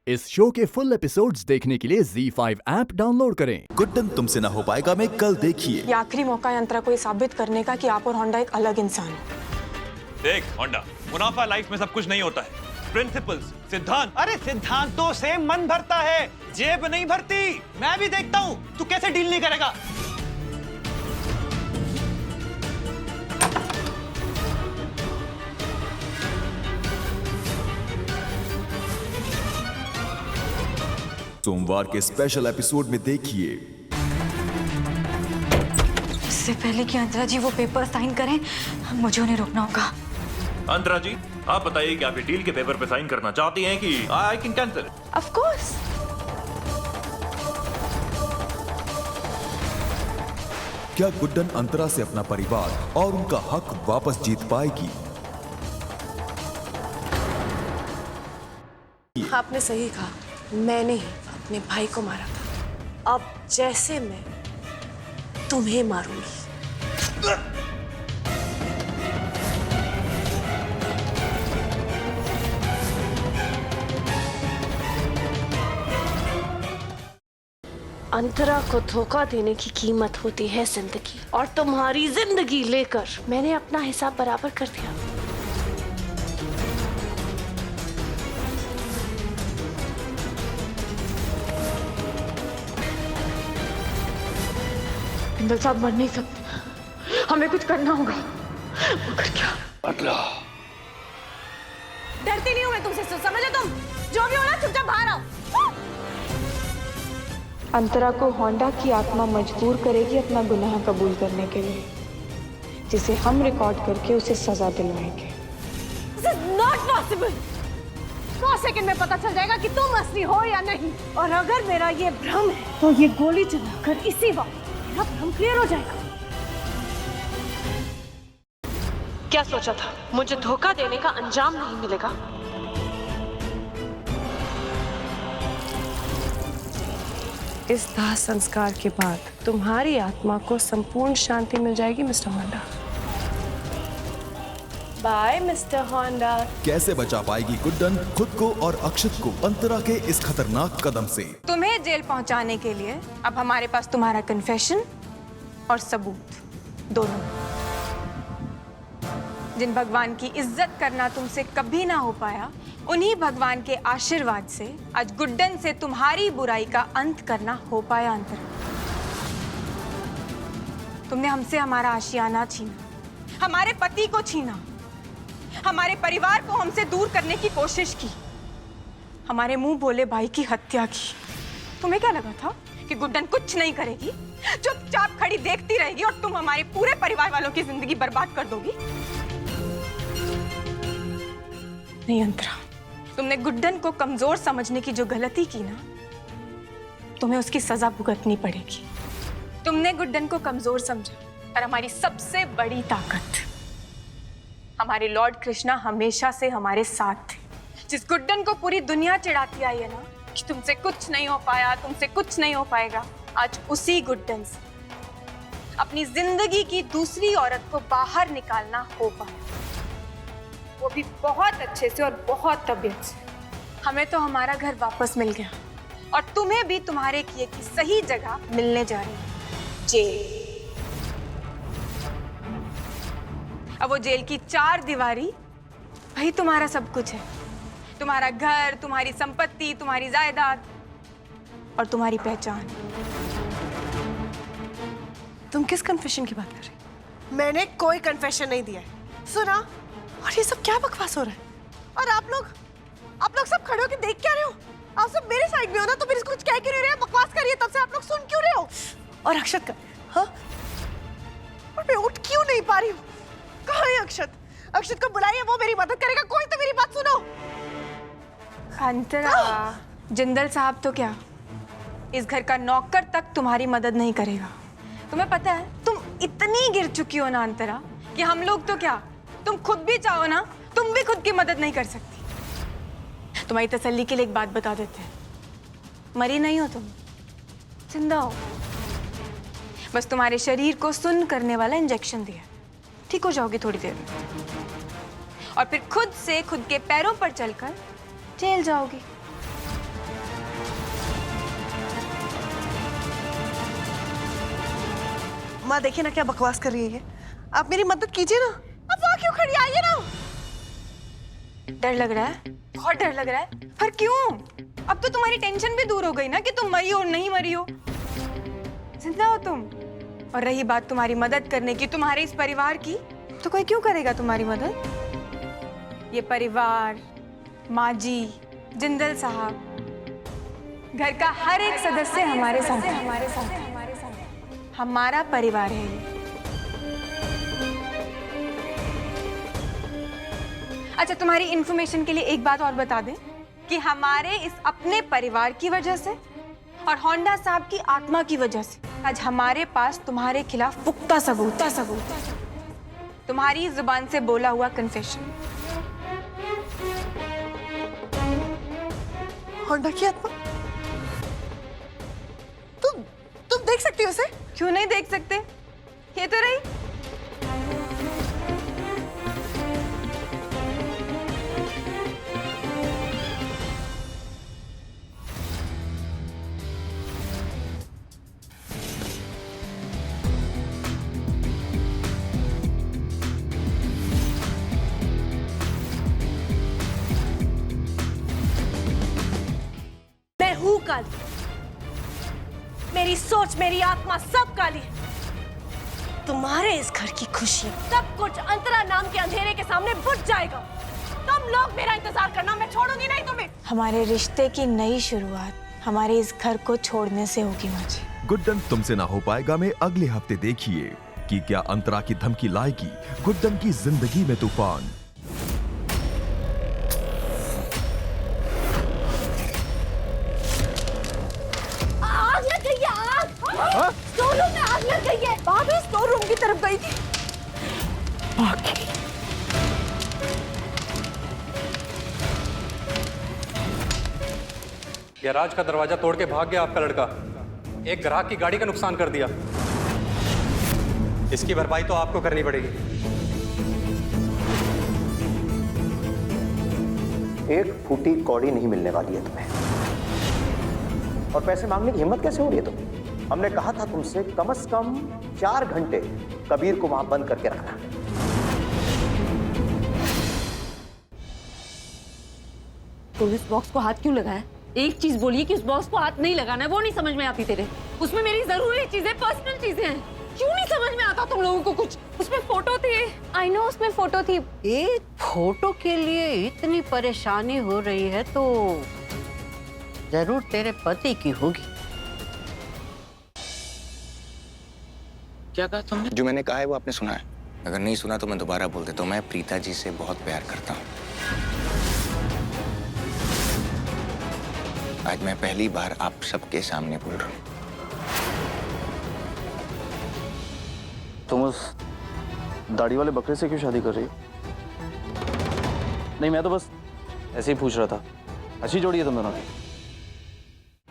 इस शो के full episodes देखने के लिए ZEE5 ऐप डाउनलोड करें। गुड्डन तुमसे ना हो पाएगा में कल देखिए। ये आखिरी मौका है अंतरा को ये साबित करने का कि आप और होंडा एक अलग इंसान हो। देख होंडा, मुनाफा लाइफ में सब कुछ नहीं होता है। प्रिंसिपल्स, सिद्धांत। अरे सिद्धांतों से मन भरता है, जेब नहीं भरती। मैं भी देखता हूँ तू कैसे डील नहीं करेगा। सोमवार के स्पेशल एपिसोड में देखिए। इससे पहले कि अंतरा जी वो पेपर साइन करें, मुझे उन्हें रोकना होगा। अंतरा जी, आप बताइए कि आप ये डील के पेपर पे साइन करना चाहती हैं कि I can cancel? Of course. क्या गुड्डन अंतरा से अपना परिवार और उनका हक वापस जीत पाएगी? आपने सही कहा, मैंने ही अपने भाई को मारा था। अब जैसे मैं तुम्हें मारूंगी। अंतरा को धोखा देने की कीमत होती है जिंदगी, और तुम्हारी जिंदगी लेकर मैंने अपना हिसाब बराबर कर दिया। बिंदल साहब मर नहीं सकते, हमें कुछ करना होगा। मगर क्या? डरती नहीं हूं मैं तुमसे, समझो तुम? जो भी हो ना, चुपचाप बाहर आओ। अंतरा को होंडा की आत्मा मजबूर करेगी अपना गुनाह कबूल करने के लिए, जिसे हम रिकॉर्ड करके उसे सजा दिलवाएंगे। This is not possible. 100 second में पता चल जाएगा कि तुम असली हो या नहीं। और अगर मेरा ये भ्रम है, तो ये गोली चलाकर इसी वक्त मेरा भ्रम क्लियर हो जाएगा। क्या सोचा था, मुझे धोखा देने का अंजाम नहीं मिलेगा? इस दाह संस्कार के बाद तुम्हारी आत्मा को संपूर्ण शांति मिल जाएगी mister Honda. Bye mister Honda. कैसे बचा पाएगी गुड्डन खुद को और अक्षत को अंतरा के इस खतरनाक कदम से? तुम्हें जेल पहुंचाने के लिए अब हमारे पास तुम्हारा कन्फेशन और सबूत दोनों। जिन भगवान की इज्जत करना तुमसे कभी ना हो पाया, उन्हीं भगवान के आशीर्वाद से आज गुड्डन से तुम्हारी बुराई का अंत करना हो पाया। अंतरा, तुमने हमसे हमारा आशियाना छीना, हमारे पति को छीना, हमारे परिवार को हमसे दूर करने की कोशिश की, हमारे मुंह बोले भाई की हत्या की। तुम्हें क्या लगा था कि गुड्डन कुछ नहीं करेगी, चुपचाप खड़ी देखती रहेगी और तुम हमारे पूरे परिवार वालों की जिंदगी बर्बाद कर दोगी? नहीं अंतरा, तुमने गुड्डन को कमजोर समझने की जो गलती की ना, तुम्हें उसकी सजा भुगतनी पड़ेगी। तुमने गुड्डन को कमजोर समझा, और हमारी सबसे बड़ी ताकत हमारे लॉर्ड कृष्णा हमेशा से हमारे साथ थे। जिस गुड्डन को पूरी दुनिया चिढ़ाती आई है ना कि तुमसे कुछ नहीं हो पाया, तुमसे कुछ नहीं हो पाएगा, आज उसी गुड्डन से अपनी जिंदगी की दूसरी औरत को बाहर निकालना हो पाया, वो भी बहुत अच्छे से और बहुत तबीयत से। हमें तो हमारा घर वापस मिल गया, और तुम्हें भी तुम्हारे किए की सही जगह मिलने जा रही है, जेल। अब वो जेल की 4 दीवारी वही तुम्हारा सब कुछ है। तुम्हारा घर, तुम्हारी संपत्ति, तुम्हारी जायदाद और तुम्हारी पहचान। तुम किस कन्फेशन की बात कर रही? मैंने कोई कन्फेशन नहीं दिया है, सुना? और ये सब क्या बकवास हो रहा है? और आप लोग सब खड़े होकर देख क्या रहे हो? आप सब मेरे साइड में हो ना, तो फिर इसको कुछ कह क्यों नहीं रहे हो? बकवास करिए, तब से आप लोग सुन क्यों रहे हो? और अक्षत का? हाँ? और मैं उठ क्यों नहीं पा रही हूँ? कहाँ है अक्षत? अक्षत को बुलाइए, वो मेरी मदद करेगा। कोई तो मेरी बात सुनो। अंतरा, जिंदल साहब तो क्या, इस घर का नौकर तक तुम्हारी मदद नहीं करेगा। तुम्हें पता है, तुम इतनी गिर चुकी हो ना अंतरा, कि हम लोग तो क्या, तुम खुद भी चाहो ना, तुम भी खुद की मदद नहीं कर सकती। तुम्हारी तसल्ली के लिए एक बात बता देते हैं, मरी नहीं हो तुम, जिंदा हो। बस तुम्हारे शरीर को सुन्न करने वाला इंजेक्शन दिया, ठीक हो जाओगी थोड़ी देर में, और फिर खुद से खुद के पैरों पर चलकर जेल जाओगी। माँ देखिए ना क्या बकवास कर रही है ये। आप मेरी मदद कीजिए ना। अब वहाँ क्यों खड़ी, आइए ना। डर लग रहा है, बहुत डर लग रहा है। पर क्यों? अब तो तुम्हारी टेंशन भी दूर हो गई ना कि तुम मरी हो नहीं मरी हो, जिंदा हो तुम। और रही बात तुम्हारी मदद करने की, तुम्हारे इस परिवार की, तो कोई क्यों करेगा तुम्हारी मदद? ये परिवार, माँ जी, जिंदल साहब, घर का हर एक सदस्य हमारे साथ है, हमारे साथ है, हमारे साथ है। हमारा परिवार है ये। अच्छा, तुम्हारी इंफॉर्मेशन के लिए एक बात और बता दें कि हमारे इस अपने परिवार की वजह से और होंडा साहब की आत्मा की वजह से आज हमारे पास तुम्हारे खिलाफ पुख्ता सबूत, तुम्हारी जुबान से बोला हुआ कन्फेशन। होंडा की आत्मा? तुम देख सकती हो उसे? क्यों नहीं देख सकते? ये तो रही। मैं हूं काली, मेरी सोच, मेरी आत्मा सब काली है। तुम्हारे इस घर की खुशी सब कुछ अंतरा नाम के अंधेरे के सामने बुझ जाएगा। तुम लोग मेरा इंतजार करना, मैं छोड़ूंगी नहीं तुम्हें। हमारे रिश्ते की नई शुरुआत हमारे इस घर को छोड़ने से होगी माँ जी। गुड्डन तुमसे ना हो पाएगा में अगले हफ्ते देखिए कि क्या अंतरा की धमकी लाएगी गुड्डन की जिंदगी में तूफान। आग लग गई है, आग! स्टोर रूम में आग लग गई है। भाभी स्टोर रूम की तरफ गई थी। गैराज का दरवाजा तोड़ के भाग गया आपका लड़का। एक ग्राहक की गाड़ी का नुकसान कर दिया। इसकी भरपाई तो आपको करनी पड़ेगी। एक फूटी कौड़ी नहीं मिलने वाली है तुम्हें। और पैसे मांगने की हिम्मत कैसे हो रही है तुम्हें? हमने कहा था तुमसे कम से कम 4 घंटे कबीर को वहां बंद करके रखना। तुम इस बॉक्स को हाथ क्यों लगाया? एक चीज बोलिए कि उस बॉक्स को हाथ नहीं लगाना है, वो नहीं समझ में आती तेरे। उसमें मेरी जरूरी चीजें, पर्सनल चीजें हैं। क्यों नहीं समझ में आता तुम लोगों को कुछ? उसमें फोटो थी। आई नो उसमें फोटो थी। एक फोटो के लिए इतनी परेशानी हो रही है तो जरूर तेरे पति की होगी। क्या कहा तुमने? जो मैंने कहा है वो आपने सुना है? अगर नहीं सुना तो मैं दोबारा बोल देता हूँ। मैं प्रीता जी से बहुत प्यार करता हूँ। आज मैं पहली बार आप सबके सामने बोल रहा हूँ। तुम उस दाढ़ी वाले बकरे से क्यों शादी कर रही हो? नहीं, मैं तो बस ऐसे ही पूछ रहा था। अच्छी जोड़ी है तुम दोनों की।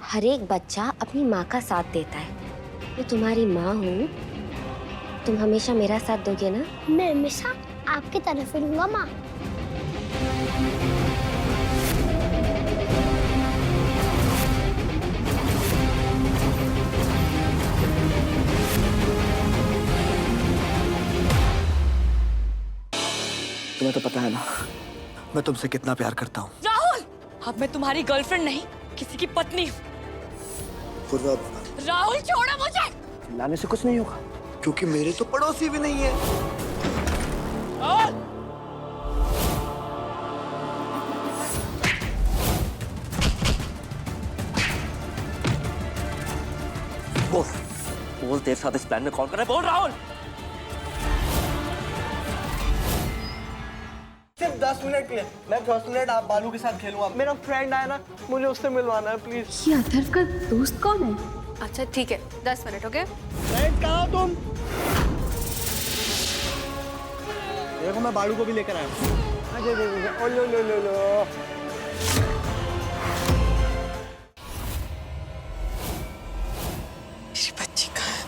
हर एक बच्चा अपनी माँ का साथ देता है। मैं तुम्हारी माँ हूँ, तुम हमेशा मेरा साथ दोगे ना? मैं हमेशा आपकी तरफ रहूंगा माँ। तुम्हें तो पता है ना मैं तुमसे कितना प्यार करता हूँ। राहुल, अब मैं तुम्हारी गर्लफ्रेंड नहीं, किसी की पत्नी हूँ। राहुल छोड़ो मुझे। लाने से कुछ नहीं होगा क्योंकि मेरे तो पड़ोसी भी नहीं है। बोल तेरे साथ इस प्लान में कौन कर रहा है? बोल राहुल। सिर्फ 10 मिनट के लिए। मैं 10 मिनट आप बालू के साथ खेलूंगा। मेरा फ्रेंड आया ना, मुझे उससे मिलवाना है प्लीज। ये अथर्व का दोस्त कौन है? अच्छा ठीक है, 10 मिनट ओके। फ्रेंड कहाँ हो तुम? देखो मैं बालू को भी लेकर आया हूँ। ओ लो लो लो लो। मेरी बच्ची कहाँ है?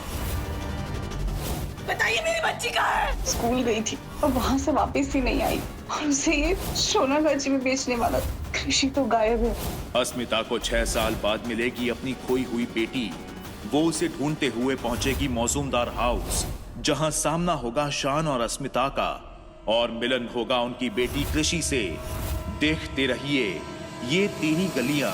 बताइए मेरी बच्ची कहाँ है? स्कूल गई थी और वहां से वापस ही नहीं आई और उसे ये सोनागाची में बेचने वाला कृषि तो गायब है। अस्मिता को 6 साल बाद मिलेगी अपनी खोई हुई बेटी। वो उसे ढूंढते हुए पहुंचेगी मौजूमदार हाउस, जहां सामना होगा शान और अस्मिता का और मिलन होगा उनकी बेटी कृषि से। देखते रहिए ये तेरी गलियां।